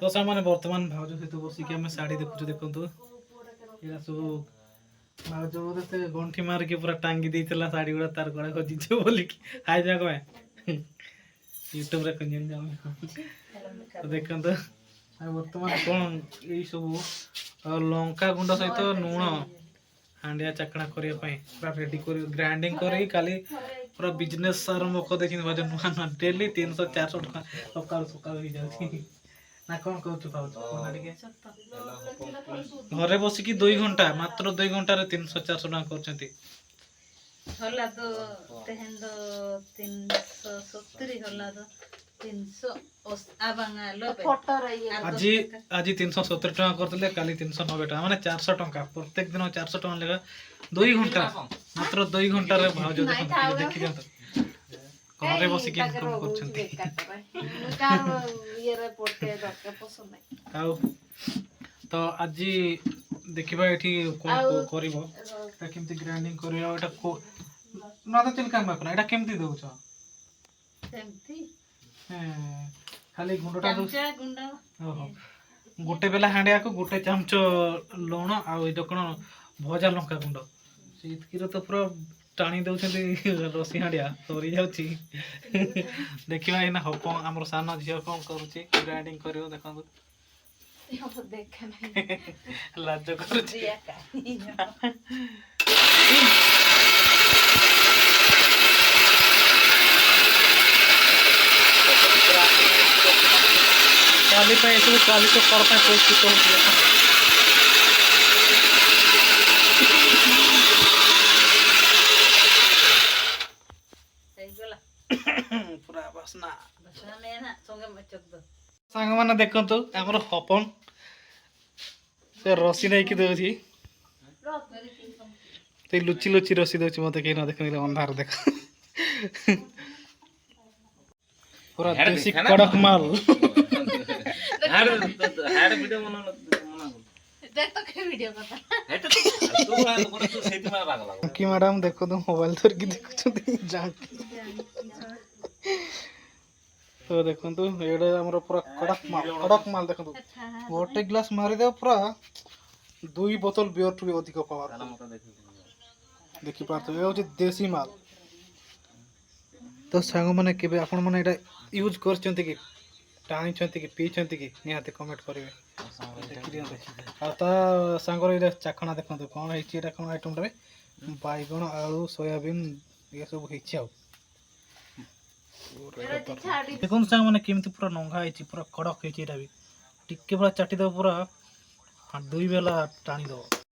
तो सामान्य वर्तमान भाउज सहित बसिक आम शाढ़ी देखु देखु ये सब भाउज बोले से गंठी मारिक पूरा टांगी देला शाढ़ी गुड़ा तार गड़ा खजिच बोलिक हाय जा कहे यूट्यूब रे खंजन तो देखो वर्तमान कौन यही सब लंका गुंड सहित लुण हांडिया चकड़ा करने पूरा रेडी कर ग्राइंडिंग कर खाली पूरा बिजनेस आरंभ कर देखिए भाज नुआ नुआ डेली 300-400 टका सकाल सकाल हो जाए ना कौन कहूँ घरे बसिकी 2 घंटा मात्र 2 घंटा 300-400 टका करछंती होला तो तेहन तो 370 होला तो 300 आबांगा लो फोटो रही आज 370 टका करतले काली 390 टका माने 400 टका प्रत्येक दिन 400 टका लेगा 2 घंटा मात्र 2 घंटा रे भाउज देखि दियंत घरे बसी के इनकम करछंती ये रे पोटे दरके पसंद नहीं आउ तो आज देखिबा एठी कोन करबो ता केमती ग्राइंडिंग करियो एटा को ना तो चिल काम बापना एटा केमती दोछ सेमती खाली गुंडटा चमचा गुंडा ओहो गोटे बेला हांडिया को गोटे चमच लुण आउ ये कौन भजा लंका गुंड से तो पूरा टाणी दौरान रसी हांडिया सरी जाऊँगी देखा ये हम आम सान झील कौन करुच्ची ग्राइंडिंग कर देखो लाज कर काली सब काली तो कर प्रस्तुत पूरा बसना सांग मैंने देखु आम हपन से रसी नहीं कि दौची तो लुचि लुचि रसी दौची मत कहीं न देख अंधार देख पूरा देसी कड़क माल कि मैडम देखो तो मोबाइल धरिकी देखुं तो देखो ये पूरा कड़क माल देखो गोटे ग्लास मारिदे पूरा 2 बोतल बियर टू भी अधिक पावर देखी पार्थ ये देसी माल तो सांग मैंने केबे आपण माने एटा यूज करचंती कि टाणी छंती कि पीचंती कि निहाते कमेंट करिवे आ ता सांगर इरा चाखना देखंतु कोन हेची एटा कोन आइटम रे बाइगण आलू सोयाबीन ये सब हेची आ देखो सांग माने केमती पूरा नंगा हेची पूरा कड़क हेची एटा भी टिके पूरा चाटी दो पूरा 2 बेला टाणी दो